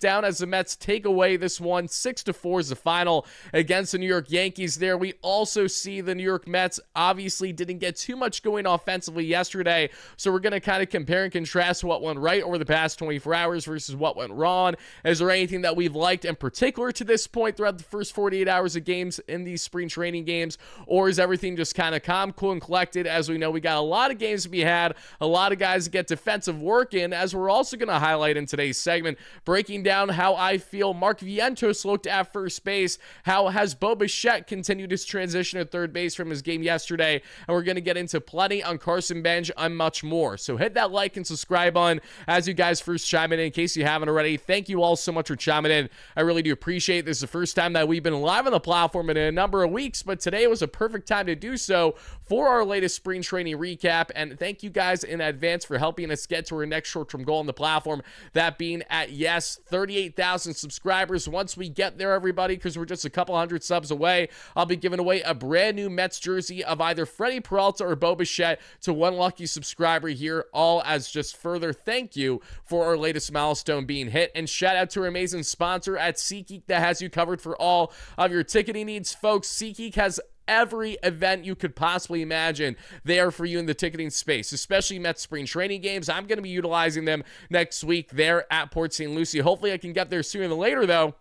down as the Mets take away this one. 6-4 is the final against the New York Yankees there. We also see the New York Mets obviously didn't get too much going offensively yesterday, so we're going to kind of compare and contrast what went right over the past 24 hours versus what went wrong. Is there anything that we've liked in particular to this point throughout the first 48 hours of games in these spring training games, or is everything just kind of calm, cool, and collected? As we know, we got a lot of games to be had, a lot of guys to get defensive work in, as we're also going to highlight in today's segment, breaking down how I feel Mark Vientos looked at first base, how has Bo Bichette continued his transition to third base from his game yesterday, and we're going to get into plenty on Carson Bench and much more. So hit that like and subscribe button as you guys first chime in case you haven't already. Thank you all so much for chiming in. I really do appreciate it. This is the first time that we've been live on the platform in a number of weeks, but today was a perfect time to do so for our latest spring training recap, and thank you guys in advance for helping us get to our next short-term goal on the platform, that being at, yes, 38,000 subscribers. Once we get there, everybody, because we're just a couple hundred subs away, I'll be giving away a brand new Mets jersey of either Freddie Peralta or Bo Bichette to one lucky subscriber here, all as just further thank you for our latest milestone being hit. And shout out to our amazing sponsor at SeatGeek that has you covered for all of your ticketing needs, folks. SeatGeek has every event you could possibly imagine there for you in the ticketing space, especially Mets spring training games. I'm going to be utilizing them next week there at Port St. Lucie. Hopefully I can get there sooner than later, though,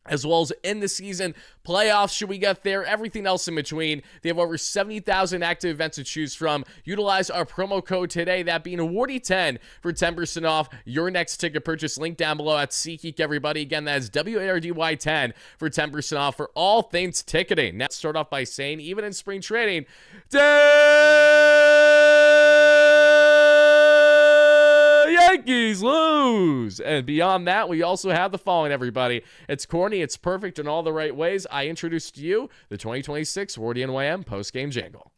as well as in the season, playoffs, should we get there, everything else in between. They have over 70,000 active events to choose from. Utilize our promo code today, that being WARDY10, for 10% off your next ticket purchase. Link down below at SeatGeek, everybody. Again, that is WARDY10 for 10% off for all things ticketing. Now, let's start off by saying, even in spring training, Yankees lose. And beyond that, we also have the following, everybody. It's corny, it's perfect in all the right ways. I introduced to you the 2026 WardyNYM post-game jingle.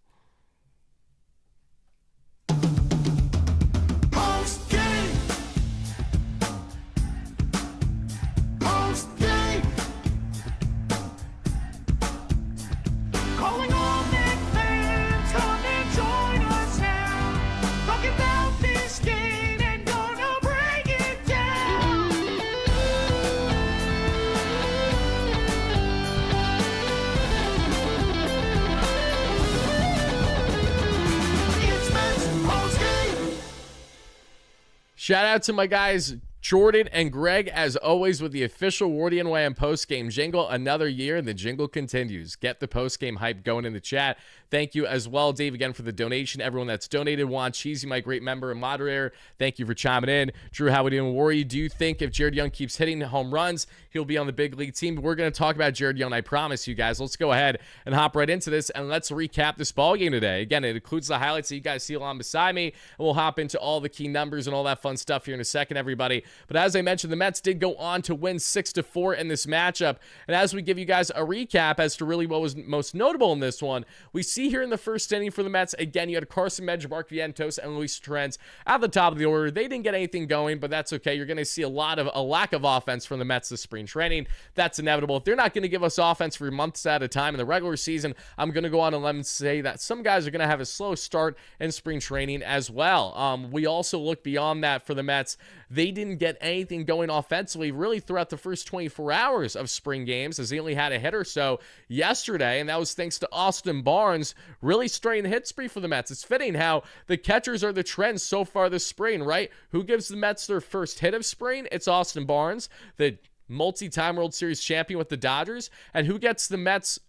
Shout out to my guys Jordan and Greg, as always, with the official WardyNYM post-game jingle. Another year, and the jingle continues. Get the post-game hype going in the chat. Thank you as well, Dave, again, for the donation. Everyone that's donated. Juan Cheesy, my great member and moderator, thank you for chiming in. Drew, how we doing? Wardy, do you think if Jared Young keeps hitting home runs, he'll be on the big league team? We're going to talk about Jared Young, I promise you guys. Let's go ahead and hop right into this, and let's recap this ball game today. Again, it includes the highlights that you guys see along beside me, and we'll hop into all the key numbers and all that fun stuff here in a second, everybody. But as I mentioned, the Mets did go on to win 6-4 in this matchup. And as we give you guys a recap as to really what was most notable in this one, we see here in the first inning for the Mets, again, you had Carson Bench, Mark Vientos, and Luis Torrens at the top of the order. They didn't get anything going, but that's okay. You're going to see a lack of offense from the Mets this spring training. That's inevitable. If they're not going to give us offense for months at a time in the regular season, I'm going to go on and let them say that some guys are going to have a slow start in spring training as well. We also look beyond that for the Mets. They didn't get anything going offensively really throughout the first 24 hours of spring games, as they only had a hit or so yesterday, and that was thanks to Austin Barnes really starting the hit spree for the Mets. It's fitting how the catchers are the trend so far this spring, right? Who gives the Mets their first hit of spring? It's Austin Barnes, the multi-time World Series champion with the Dodgers. And who gets the Mets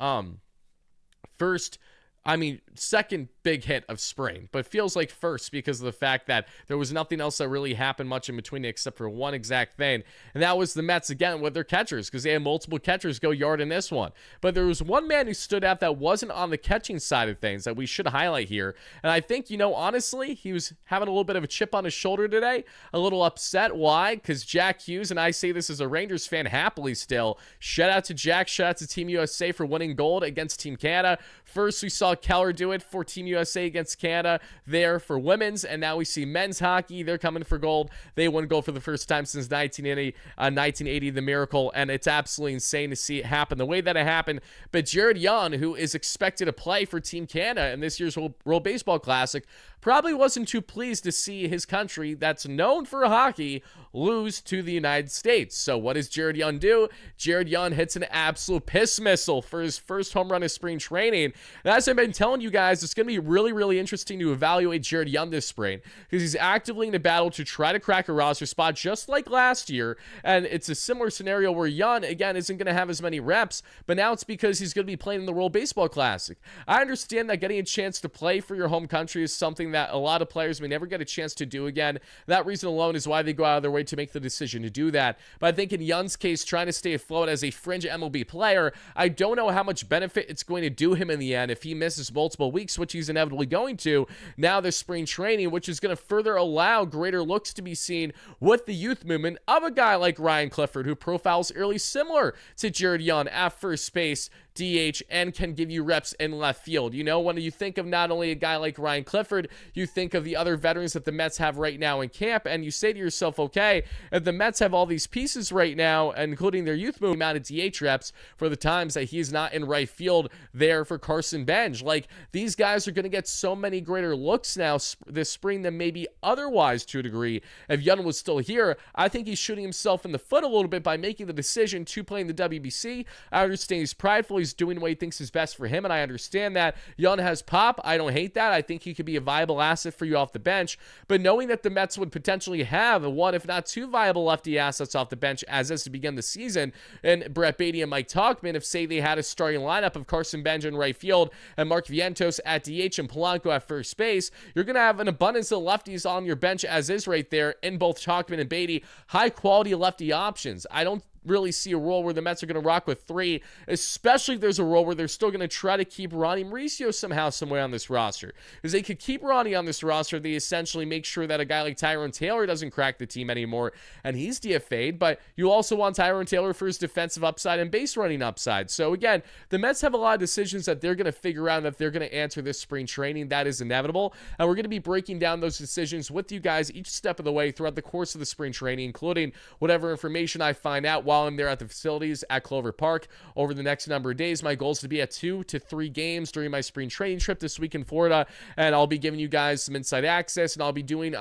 second big hit of spring, but feels like first because of the fact that there was nothing else that really happened much in between except for one exact thing, and that was the Mets again with their catchers, because they had multiple catchers go yard in this one. But there was one man who stood out that wasn't on the catching side of things that we should highlight here, and I think, honestly, he was having a little bit of a chip on his shoulder today, a little upset. Why? Because Jack Hughes, and I say this as a Rangers fan happily still, shout out to Jack, shout out to Team USA for winning gold against Team Canada. First, we saw Keller do it for Team USA against Canada there for women's, and now we see men's hockey. They're coming for gold. They won gold for the first time since 1980, the Miracle, and it's absolutely insane to see it happen the way that it happened. But Jared Young, who is expected to play for Team Canada in this year's World Baseball Classic, probably wasn't too pleased to see his country that's known for hockey lose to the United States. So what does Jared Young do? Jared Young hits an absolute piss missile for his first home run of spring training. And as I've been telling you guys, it's going to be really, really interesting to evaluate Jared Young this spring, because he's actively in a battle to try to crack a roster spot just like last year. And it's a similar scenario where Young, again, isn't going to have as many reps, but now it's because he's going to be playing in the World Baseball Classic. I understand that getting a chance to play for your home country is something that a lot of players may never get a chance to do again. That reason alone is why they go out of their way to make the decision to do that. But I think in Young's case, trying to stay afloat as a fringe MLB player, I don't know how much benefit it's going to do him in the end if he misses multiple weeks, which he's inevitably going to. Now there's spring training, which is going to further allow greater looks to be seen with the youth movement of a guy like Ryan Clifford, who profiles early similar to Jared Young at first base, DH, and can give you reps in left field. You know, when you think of not only a guy like Ryan Clifford, you think of the other veterans that the Mets have right now in camp, and you say to yourself, okay, if the Mets have all these pieces right now, including their youth movement amount of DH reps for the times that he's not in right field there for Carson Bench, like, these guys are going to get so many greater looks now this spring than maybe otherwise to a degree. If Young was still here, I think he's shooting himself in the foot a little bit by making the decision to play in the WBC. I understand he's prideful. He's doing what he thinks is best for him, and I understand that. Young has pop. I don't hate that. I think he could be a viable asset for you off the bench, but knowing that the Mets would potentially have one, if not two, viable lefty assets off the bench as is to begin the season, and Brett Beatty and Mike Tauchman, if say they had a starting lineup of Carson Bench in right field and Mark Vientos at DH and Polanco at first base, you're going to have an abundance of lefties on your bench as is right there in both Tauchman and Beatty. High quality lefty options. I don't really see a role where the Mets are going to rock with three, especially if there's a role where they're still going to try to keep Ronnie Mauricio somehow, somewhere on this roster. Because they could keep Ronnie on this roster, they essentially make sure that a guy like Tyrone Taylor doesn't crack the team anymore, and he's DFA'd, but you also want Tyrone Taylor for his defensive upside and base running upside. So again, the Mets have a lot of decisions that they're going to figure out, and that they're going to answer this spring training. That is inevitable, and we're going to be breaking down those decisions with you guys each step of the way throughout the course of the spring training, including whatever information I find out while I'm there at the facilities at Clover Park over the next number of days. My goal is to be at 2 to 3 games during my spring training trip this week in Florida, and I'll be giving you guys some inside access, and I'll be doing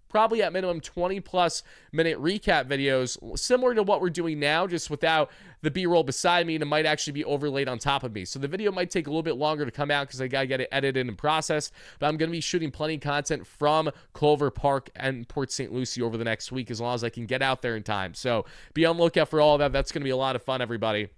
probably at minimum 20 plus minute recap videos similar to what we're doing now, just without the B-roll beside me, and it might actually be overlaid on top of me. So the video might take a little bit longer to come out because I got to get it edited and processed, but I'm going to be shooting plenty of content from Clover Park and Port St. Lucie over the next week as long as I can get out there in time. So be on the lookout for all of that. That's going to be a lot of fun, everybody.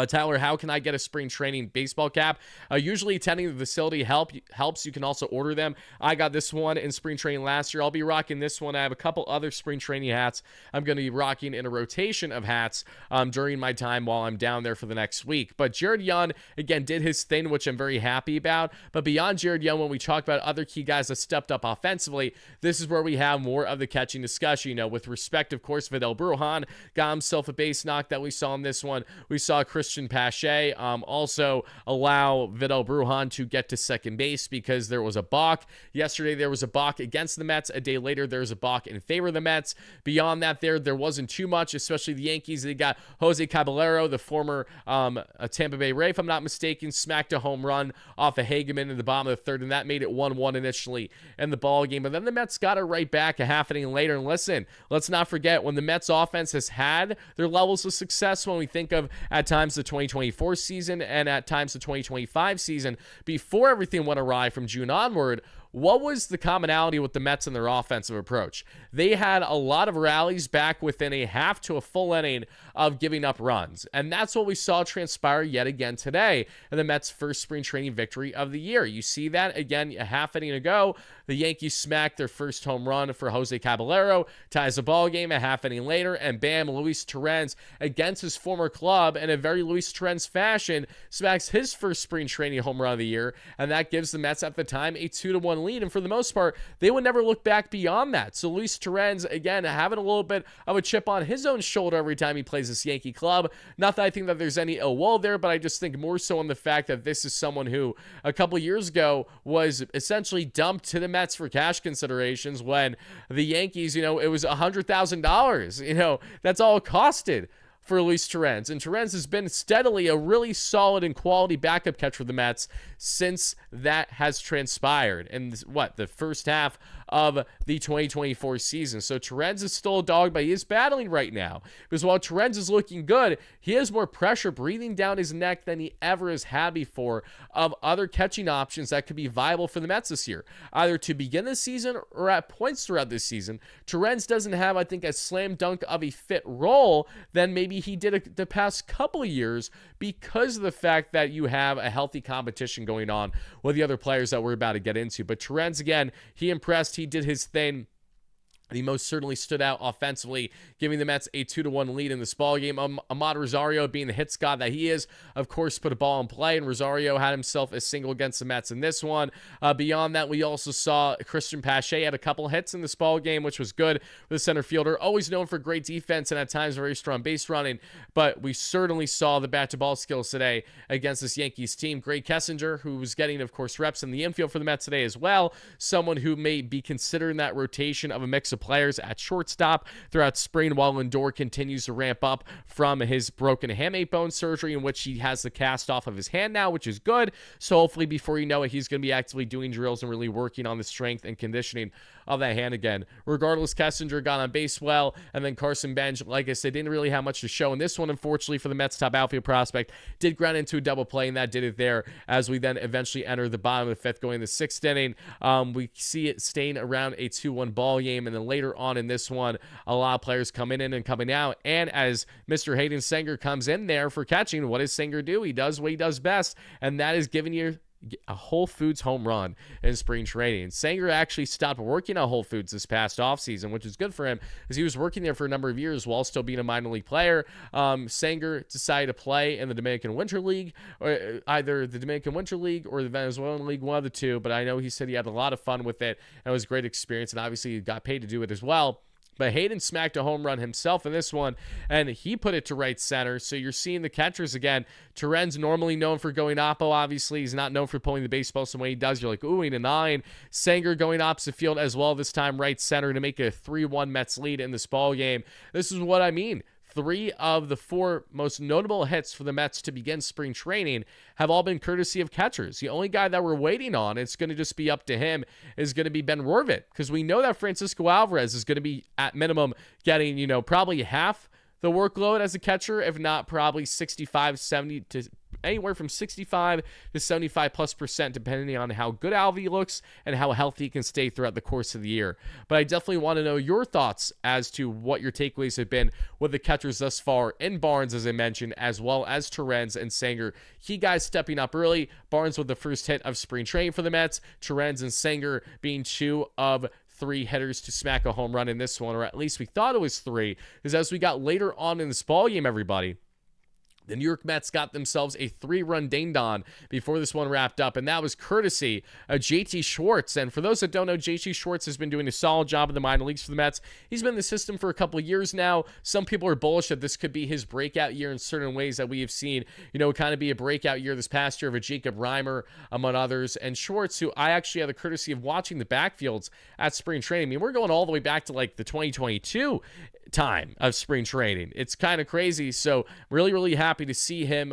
Tyler, how can I get a spring training baseball cap? Usually attending the facility helps. You can also order them. I got this one in spring training last year. I'll be rocking this one. I have a couple other spring training hats I'm going to be rocking in a rotation of hats during my time while I'm down there for the next week. But Jared Young, again, did his thing, which I'm very happy about. But beyond Jared Young, when we talk about other key guys that stepped up offensively, this is where we have more of the catching discussion. You know, with respect, of course, Vidal Brujan got himself a base knock that we saw in this one. We saw Christian Pache also allow Vidal Brujan to get to second base because there was a balk. Yesterday, there was a balk against the Mets. A day later, there was a balk in favor of the Mets. Beyond that, there wasn't too much, especially the Yankees. They got Jose Caballero, the former Tampa Bay Ray, if I'm not mistaken, smacked a home run off of Hageman in the bottom of the third, and that made it 1-1 initially in the ball game. But then the Mets got it right back a half inning later. And listen, let's not forget, when the Mets offense has had their levels of success, when we think of at times the 2024 season and at times the 2025 season, before everything went awry from June onward, what was the commonality with the Mets and their offensive approach? They had a lot of rallies back within a half to a full inning of giving up runs. And that's what we saw transpire yet again today in the Mets' first spring training victory of the year. You see that again a half inning ago. The Yankees smacked their first home run for Jose Caballero, ties the ball game a half inning later, and bam, Luis Torrens, against his former club in a very Luis Torrens fashion, smacks his first spring training home run of the year, and that gives the Mets at the time a 2-1 2-1 lead, and for the most part, they would never look back beyond that. So Luis Torrens, again, having a little bit of a chip on his own shoulder every time he plays this Yankee club. Not that I think that there's any ill will there, but I just think more so on the fact that this is someone who a couple years ago was essentially dumped to the Mets for cash considerations when the Yankees, it was $100,000. That's all it costed for Luis Torrens. And Torrens has been steadily a really solid and quality backup catcher for the Mets since that has transpired in the first half of the 2024 season. So Torrens is still a dog, but he is battling right now. Because while Torrens is looking good, he has more pressure breathing down his neck than he ever has had before of other catching options that could be viable for the Mets this year. Either to begin the season or at points throughout this season, Torrens doesn't have, I think, a slam dunk of a fit role than maybe he did the past couple of years because of the fact that you have a healthy competition going on with the other players that we're about to get into. But Torrens, again, he impressed. He did his thing. He most certainly stood out offensively, giving the Mets a 2-1 lead in this ballgame. Ahmad Rosario, being the hits god that he is, of course, put a ball in play, and Rosario had himself a single against the Mets in this one. Beyond that, we also saw Christian Pache had a couple hits in this ballgame, which was good for the center fielder. Always known for great defense and at times very strong base running, but we certainly saw the bat-to-ball skills today against this Yankees team. Greg Kessinger, who was getting, of course, reps in the infield for the Mets today as well, someone who may be considered in that rotation of a mix of players at shortstop throughout spring while Lindor continues to ramp up from his broken hamate bone surgery, in which he has the cast off of his hand now, which is good. So hopefully before you know it, he's going to be actively doing drills and really working on the strength and conditioning of that hand again. Regardless, Kessinger got on base well, and then Carson Bench, like I said, didn't really have much to show in this one, unfortunately, for the Mets' top outfield prospect. Did ground into a double play, and that did it there as we then eventually enter the bottom of the fifth, going to the sixth inning. We see it staying around a 2-1 ball game, and then later on in this one, a lot of players coming in and coming out, and as Mr. Hayden Sanger comes in there for catching, what does Sanger do? He does what he does best, and that is giving you a Whole Foods home run in spring training. Sanger actually stopped working at Whole Foods this past offseason, which is good for him because he was working there for a number of years while still being a minor league player. Sanger decided to play in the Dominican Winter League, or either the Dominican Winter League or the Venezuelan League, one of the two, but I know he said he had a lot of fun with it, and it was a great experience, and obviously he got paid to do it as well. But Hayden smacked a home run himself in this one, and he put it to right center. So you're seeing the catchers again. Torrens, normally known for going oppo, obviously. He's not known for pulling the baseball some way he does. You're like, ooh, 8-9. Sanger going opposite field as well, this time right center to make a 3-1 Mets lead in this ball game. This is what I mean. 3 of the 4 most notable hits for the Mets to begin spring training have all been courtesy of catchers. The only guy that we're waiting on, it's going to just be up to him, is going to be Ben Rorvit, because we know that Francisco Alvarez is going to be at minimum getting, probably half the workload as a catcher, if not probably 65, 70 to anywhere from 65 to 75+%, depending on how good Alvy looks and how healthy he can stay throughout the course of the year. But I definitely want to know your thoughts as to what your takeaways have been with the catchers thus far in Barnes, as I mentioned, as well as Torrens and Sanger. Key guys stepping up early. Barnes with the first hit of spring training for the Mets. Torrens and Sanger being 2 of 3 hitters to smack a home run in this one, or at least we thought it was 3, because as we got later on in this ballgame, everybody, the New York Mets got themselves a 3-run ding-dong before this one wrapped up, and that was courtesy of JT Schwartz. And for those that don't know, JT Schwartz has been doing a solid job in the minor leagues for the Mets. He's been in the system for a couple of years now. Some people are bullish that this could be his breakout year in certain ways that we have seen, kind of be a breakout year this past year of a Jacob Reimer, among others. And Schwartz, who I actually had the courtesy of watching the backfields at spring training. I mean, we're going all the way back to like the 2022 time of spring training. It's kind of crazy. So really, really happy to see him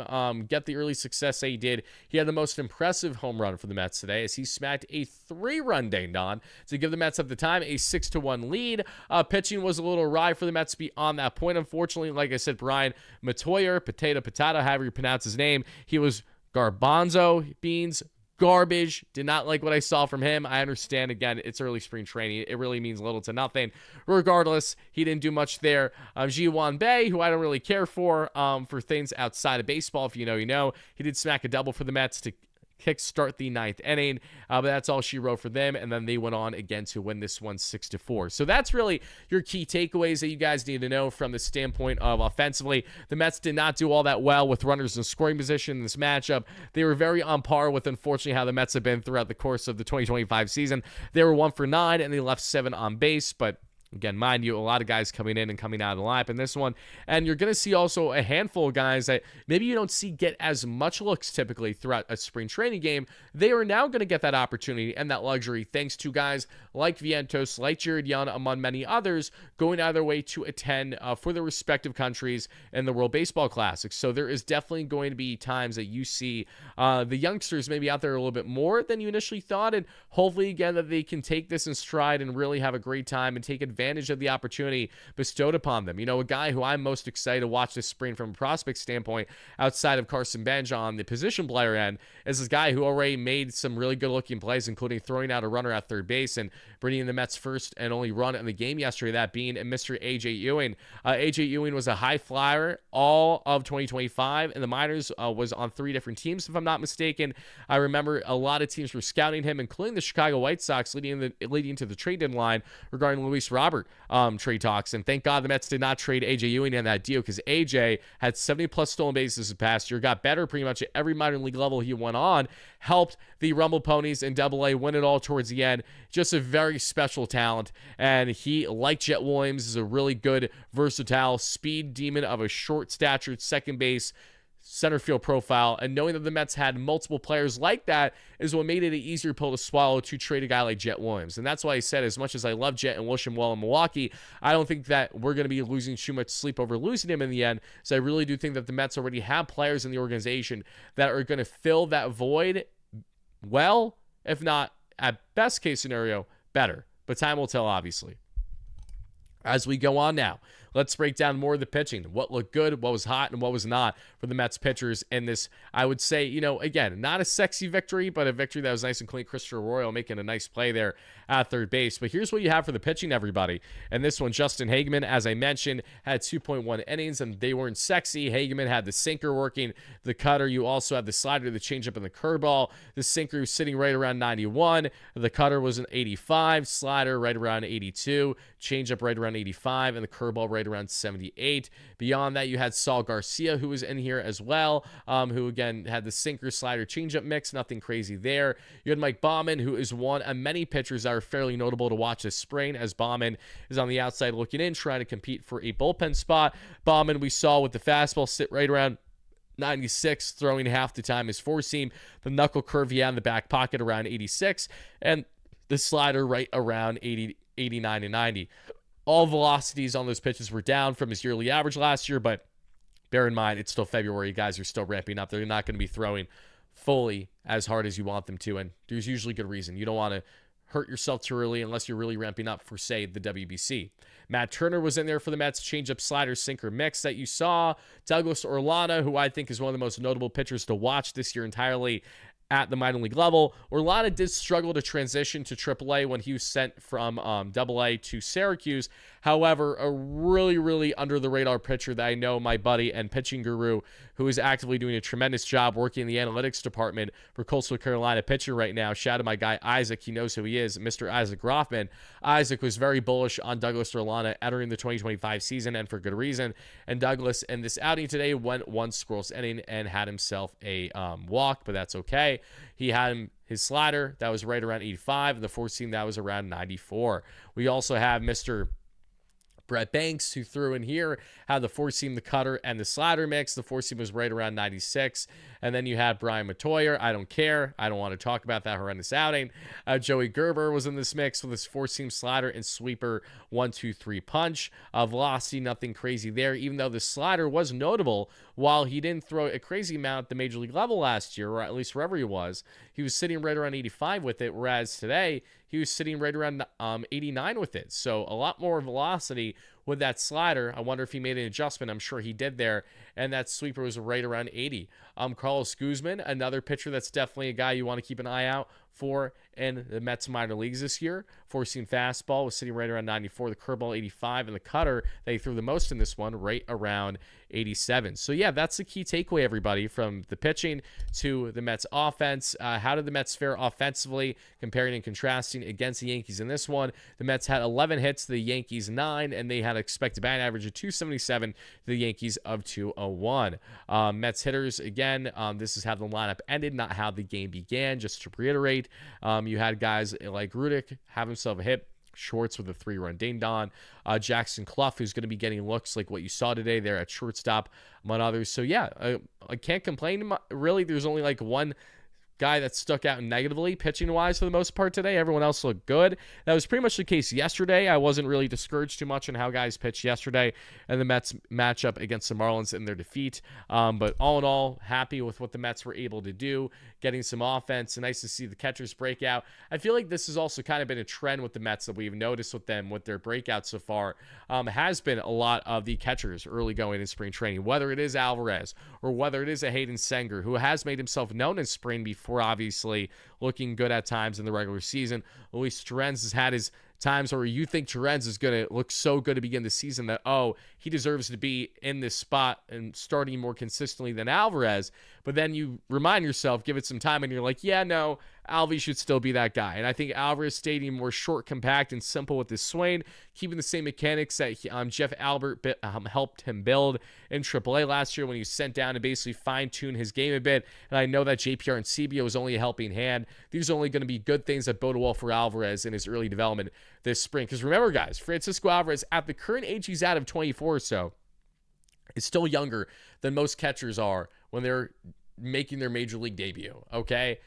get the early success that he did. He had the most impressive home run for the Mets today as he smacked a 3-run ding-dong to give the Mets at the time a 6-1 lead. Pitching was a little awry for the Mets beyond that point. Unfortunately, like I said, Brian Matoyer, Potato, however you pronounce his name, he was garbanzo beans, garbage. Did not like what I saw from him. I understand, again, it's early spring training. It really means little to nothing. Regardless, he didn't do much there. Ji-Hwan Bae, who I don't really care for things outside of baseball. If you know, you know. He did smack a double for the Mets to kickstart the ninth inning. But that's all she wrote for them, and then they went on again to win this one 6-4. So that's really your key takeaways that you guys need to know from the standpoint of offensively. The Mets did not do all that well with runners in scoring position in this matchup. They were very on par with, unfortunately, how the Mets have been throughout the course of the 2025 season. They were 1 for 9, and they left 7 on base, but again, mind you, a lot of guys coming in and coming out of the lineup in this one. And you're going to see also a handful of guys that maybe you don't see get as much looks typically throughout a spring training game. They are now going to get that opportunity and that luxury thanks to guys like Vientos, like Jared Young, among many others, going out of their way to attend for their respective countries in the World Baseball Classic. So there is definitely going to be times that you see the youngsters maybe out there a little bit more than you initially thought. And hopefully, again, that they can take this in stride and really have a great time and take advantage of the opportunity bestowed upon them. You know, a guy who I'm most excited to watch this spring from a prospect standpoint outside of Carson Bench on the position player end is this guy who already made some really good looking plays, including throwing out a runner at third base and bringing the Mets first and only run in the game yesterday, that being Mr. AJ Ewing. AJ Ewing was a high flyer all of 2025 in the minors, was on 3 different teams, if I'm not mistaken. I remember a lot of teams were scouting him, including the Chicago White Sox leading to the trade deadline regarding Luis Robert trade talks. And thank God the Mets did not trade AJ Ewing in that deal, because AJ had 70+ stolen bases this past year, got better pretty much at every minor league level he went on, helped the Rumble Ponies in Double-A win it all towards the end. Just a very special talent. And he, like Jet Williams, is a really good, versatile speed demon of a short-statured second base center field profile, and knowing that the Mets had multiple players like that is what made it an easier pill to swallow to trade a guy like Jet Williams. And that's why I said, as much as I love Jet and wish him well in Milwaukee, I don't think that we're going to be losing too much sleep over losing him in the end. So I really do think that the Mets already have players in the organization that are going to fill that void well, if not, at best case scenario, better. But time will tell, obviously. As we go on now, let's break down more of the pitching. What looked good, what was hot, and what was not for the Mets pitchers in this, I would say, you know, again, not a sexy victory, but a victory that was nice and clean. Christopher Arroyo making a nice play there at third base. But here's what you have for the pitching, everybody. And this one, Justin Hageman, as I mentioned, had 2.1 innings, and they weren't sexy. Hageman had the sinker working, the cutter. You also had the slider, the changeup, and the curveball. The sinker was sitting right around 91. The cutter was an 85. Slider right around 82. Changeup right around 85, and the curveball right around 78. Beyond that, you had Saul Garcia, who was in here as well, who again had the sinker, slider, changeup mix. Nothing crazy there. You had Mike Baumann, who is one of many pitchers that are fairly notable to watch this spring, as Baumann is on the outside looking in, trying to compete for a bullpen spot. Baumann, we saw with the fastball sit right around 96, throwing half the time his four seam. The knuckle curve he had in the back pocket around 86, and the slider right around 80, 89, and 90. All velocities on those pitches were down from his yearly average last year, but bear in mind, it's still February. Guys are still ramping up. They're not going to be throwing fully as hard as you want them to, and there's usually good reason. You don't want to hurt yourself too early unless you're really ramping up for, say, the WBC. Matt Turner was in there for the Mets, changeup, slider, sinker mix that you saw. Douglas Orlana, who I think is one of the most notable pitchers to watch this year entirely at the minor league level. Orlana did struggle to transition to AAA when he was sent from AA to Syracuse. However, a really, really under-the-radar pitcher that I know, my buddy and pitching guru, who is actively doing a tremendous job working in the analytics department for Coastal Carolina pitcher right now. Shout out to my guy Isaac. He knows who he is, Mr. Isaac Groffman. Isaac was very bullish on Douglas Orlana entering the 2025 season, and for good reason. And Douglas, in this outing today, went 1 scoreless inning and had himself a walk, but that's okay. He had his slider that was right around 85, and the four seam that was around 94. We also have Mr. Brett Banks, who threw in here, had the four-seam, the cutter, and the slider mix. The four-seam was right around 96. And then you had Brian Matoyer. I don't care. I don't want to talk about that horrendous outing. Joey Gerber was in this mix with his four-seam, slider, and sweeper 1-2-3 punch. Velocity, nothing crazy there, even though the slider was notable. While he didn't throw a crazy amount at the major league level last year, or at least wherever he was sitting right around 85 with it, whereas today he was sitting right around 89 with it. So a lot more velocity with that slider. I wonder if he made an adjustment. I'm sure he did there. And that sweeper was right around 80. Carlos Guzman, another pitcher that's definitely a guy you want to keep an eye out for in the Mets minor leagues this year. Four-seam fastball was sitting right around 94, the curveball 85, and the cutter they threw the most in this one right around 87. So yeah, that's the key takeaway, everybody, from the pitching to the Mets offense. How did the Mets fare offensively, comparing and contrasting against the Yankees in this one? The Mets had 11 hits, the Yankees 9, and they had expected batting average of 277, the Yankees of 201. Mets hitters, again, this is how the lineup ended, not how the game began. Just to reiterate, you had guys like Rudick have himself a hit, Schwartz with a 3-run ding-dong, Jackson Clough, who's going to be getting looks like what you saw today there at shortstop, among others. So yeah, I can't complain. Really, there's only like one guy that stuck out negatively pitching-wise for the most part today. Everyone else looked good. That was pretty much the case yesterday. I wasn't really discouraged too much on how guys pitched yesterday and the Mets matchup against the Marlins in their defeat. But all in all, happy with what the Mets were able to do, getting some offense. Nice to see the catchers break out. I feel like this has also kind of been a trend with the Mets that we've noticed with them, with their breakouts so far, has been a lot of the catchers early going in spring training, whether it is Alvarez or whether it is a Hayden Senger, who has made himself known in spring before, obviously looking good at times in the regular season. Luis Torrens has had his times where you think Torrens is going to look so good to begin the season that, oh, he deserves to be in this spot and starting more consistently than Alvarez. But then you remind yourself, give it some time, and you're like, yeah, no, Alvy should still be that guy. And I think Alvarez stayed more short, compact, and simple with his swing, keeping the same mechanics that Jeff Albert helped him build in AAA last year when he sent down to basically fine-tune his game a bit. And I know that JPR and Sebia was only a helping hand. These are only going to be good things that bode well for Alvarez in his early development this spring. Because remember, guys, Francisco Alvarez, at the current age he's at of 24 or so, is still younger than most catchers are when they're making their major league debut, okay?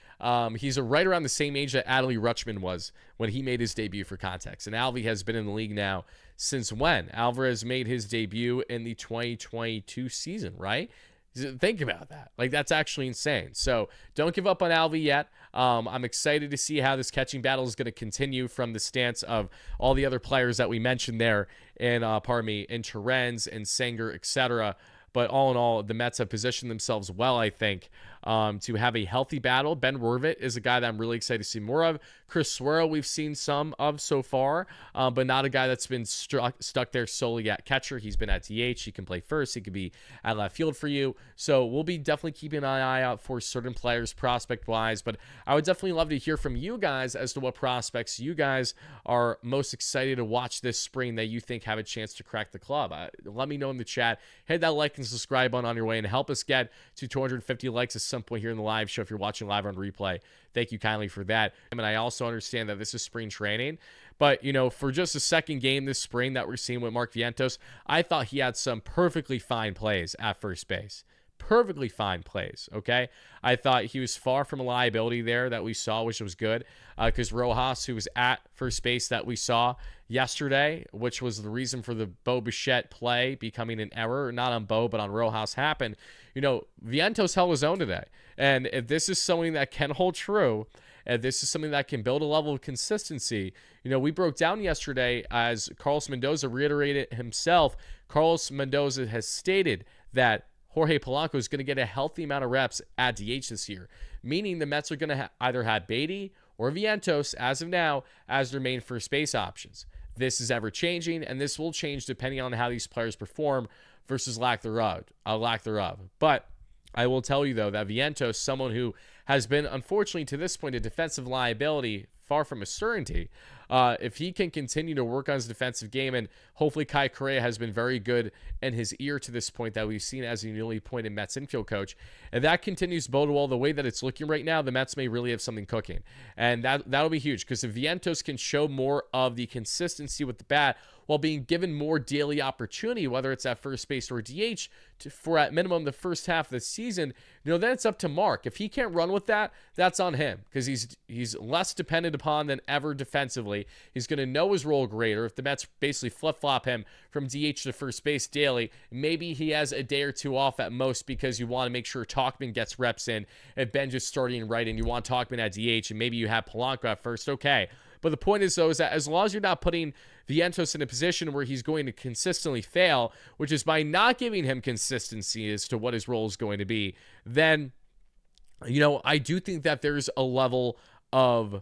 He's right around the same age that Adley Rutschman was when he made his debut, for context. And Alvy has been in the league now since when? Alvarez made his debut in the 2022 season, right? Think about that. Like, that's actually insane. So don't give up on Alvy yet. I'm excited to see how this catching battle is going to continue from the stance of all the other players that we mentioned there in Torrens and Senger, etc. But all in all, the Mets have positioned themselves well, I think, to have a healthy battle. Ben Wervit is a guy that I'm really excited to see more of. Chris Suero we've seen some of so far, but not a guy that's been stuck there solely at catcher. He's been at DH. He can play first. He could be at left field for you. So we'll be definitely keeping an eye out for certain players prospect-wise, but I would definitely love to hear from you guys as to what prospects you guys are most excited to watch this spring that you think have a chance to crack the club. Let me know in the chat. Hit that like and subscribe button on your way and help us get to 250 likes at some point here in the live show if you're watching live on replay. Thank you kindly for that. And I also understand that this is spring training, but, you know, for just a second game this spring that we're seeing with Mark Vientos, I thought he had some perfectly fine plays at first base. Perfectly fine plays, okay? I thought he was far from a liability there that we saw, which was good, because Rojas, who was at first base that we saw yesterday, which was the reason for the Bo Bichette play becoming an error, not on Bo, but on Rojas happened. You know, Vientos held his own today. And if this is something that can hold true, and this is something that can build a level of consistency, you know, we broke down yesterday as Carlos Mendoza reiterated himself. Carlos Mendoza has stated that Jorge Polanco is going to get a healthy amount of reps at DH this year, meaning the Mets are going to either have Beatty or Vientos, as of now, as their main first base options. This is ever-changing, and this will change depending on how these players perform versus lack thereof. But I will tell you, though, that Vientos, someone who has been, unfortunately, to this point, a defensive liability, far from a certainty, if he can continue to work on his defensive game, and hopefully Kai Correa has been very good in his ear to this point that we've seen as a newly appointed Mets infield coach, and that continues to bode well the way that it's looking right now, the Mets may really have something cooking. And that'll be huge, because if Vientos can show more of the consistency with the bat while being given more daily opportunity, whether it's at first base or DH, for at minimum the first half of the season, you know, then it's up to Mark. If he can't run with that, that's on him, because he's less dependent upon than ever defensively. He's going to know his role greater. If the Mets basically flip-flop him from DH to first base daily, maybe he has a day or two off at most, because you want to make sure Tauchman gets reps in. If Ben's just starting right and you want Tauchman at DH, and maybe you have Polanco at first, okay. But the point is, though, is that as long as you're not putting Vientos in a position where he's going to consistently fail, which is by not giving him consistency as to what his role is going to be, then, you know, I do think that there's a level of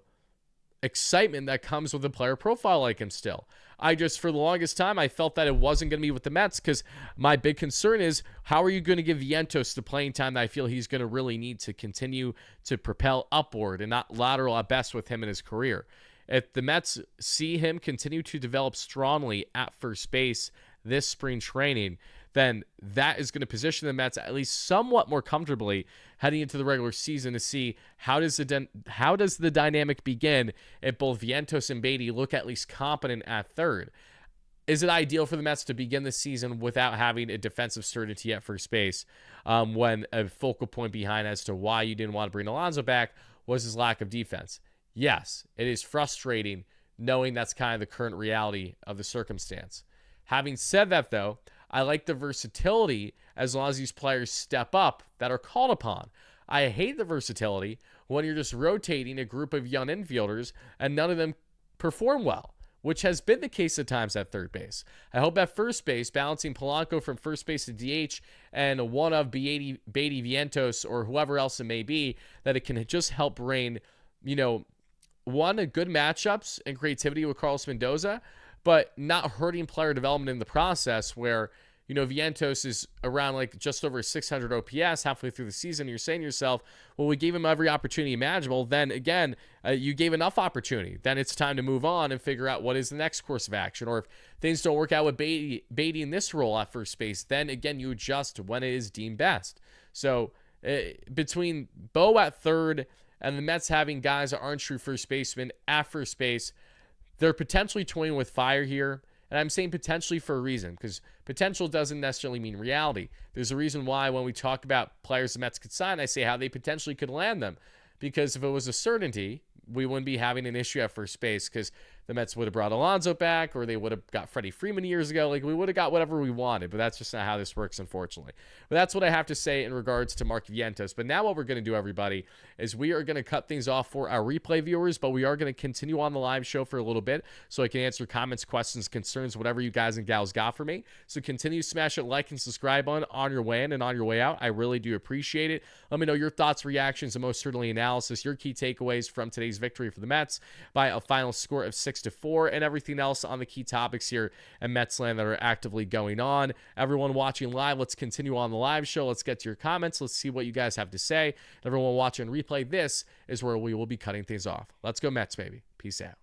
excitement that comes with a player profile like him still. For the longest time, I felt that it wasn't going to be with the Mets because my big concern is how are you going to give Vientos the playing time that I feel he's going to really need to continue to propel upward and not lateral at best with him in his career. If the Mets see him continue to develop strongly at first base this spring training, then that is going to position the Mets at least somewhat more comfortably heading into the regular season to see how does the dynamic begin if both Vientos and Beatty look at least competent at third. Is it ideal for the Mets to begin the season without having a defensive certainty at first base when a focal point behind as to why you didn't want to bring Alonso back was his lack of defense? Yes, it is frustrating knowing that's kind of the current reality of the circumstance. Having said that, though, I like the versatility as long as these players step up that are called upon. I hate the versatility when you're just rotating a group of young infielders and none of them perform well, which has been the case at times at third base. I hope at first base, balancing Polanco from first base to DH and one of Beatty, Vientos, or whoever else it may be, that it can just help bring, one, good matchups and creativity with Carlos Mendoza, but not hurting player development in the process where, Vientos is around like just over 600 OPS halfway through the season. You're saying to yourself, well, we gave him every opportunity imaginable. Then again, you gave enough opportunity. Then it's time to move on and figure out what is the next course of action. Or if things don't work out with Beatty in this role at first base, then again, you adjust when it is deemed best. So between Bo at third and the Mets having guys that aren't true first basemen at first base, they're potentially toying with fire here. And I'm saying potentially for a reason, because potential doesn't necessarily mean reality. There's a reason why when we talk about players the Mets could sign, I say how they potentially could land them. Because if it was a certainty, we wouldn't be having an issue at first base because the Mets would have brought Alonso back or they would have got Freddie Freeman years ago. Like, we would have got whatever we wanted, but that's just not how this works, unfortunately. But that's what I have to say in regards to Mark Vientos. But now what we're going to do, everybody, is we are going to cut things off for our replay viewers, but we are going to continue on the live show for a little bit so I can answer comments, questions, concerns, whatever you guys and gals got for me. So continue to smash that like and subscribe button on your way in and on your way out. I really do appreciate it. Let me know your thoughts, reactions, and most certainly analysis, your key takeaways from today's victory for the Mets by a final score of 6-4, and everything else on the key topics here at Metsland that are actively going on. Everyone watching live, let's continue on the live show. Let's get to your comments. Let's see what you guys have to say. Everyone watching replay, this is where we will be cutting things off. Let's go Mets, baby. Peace out.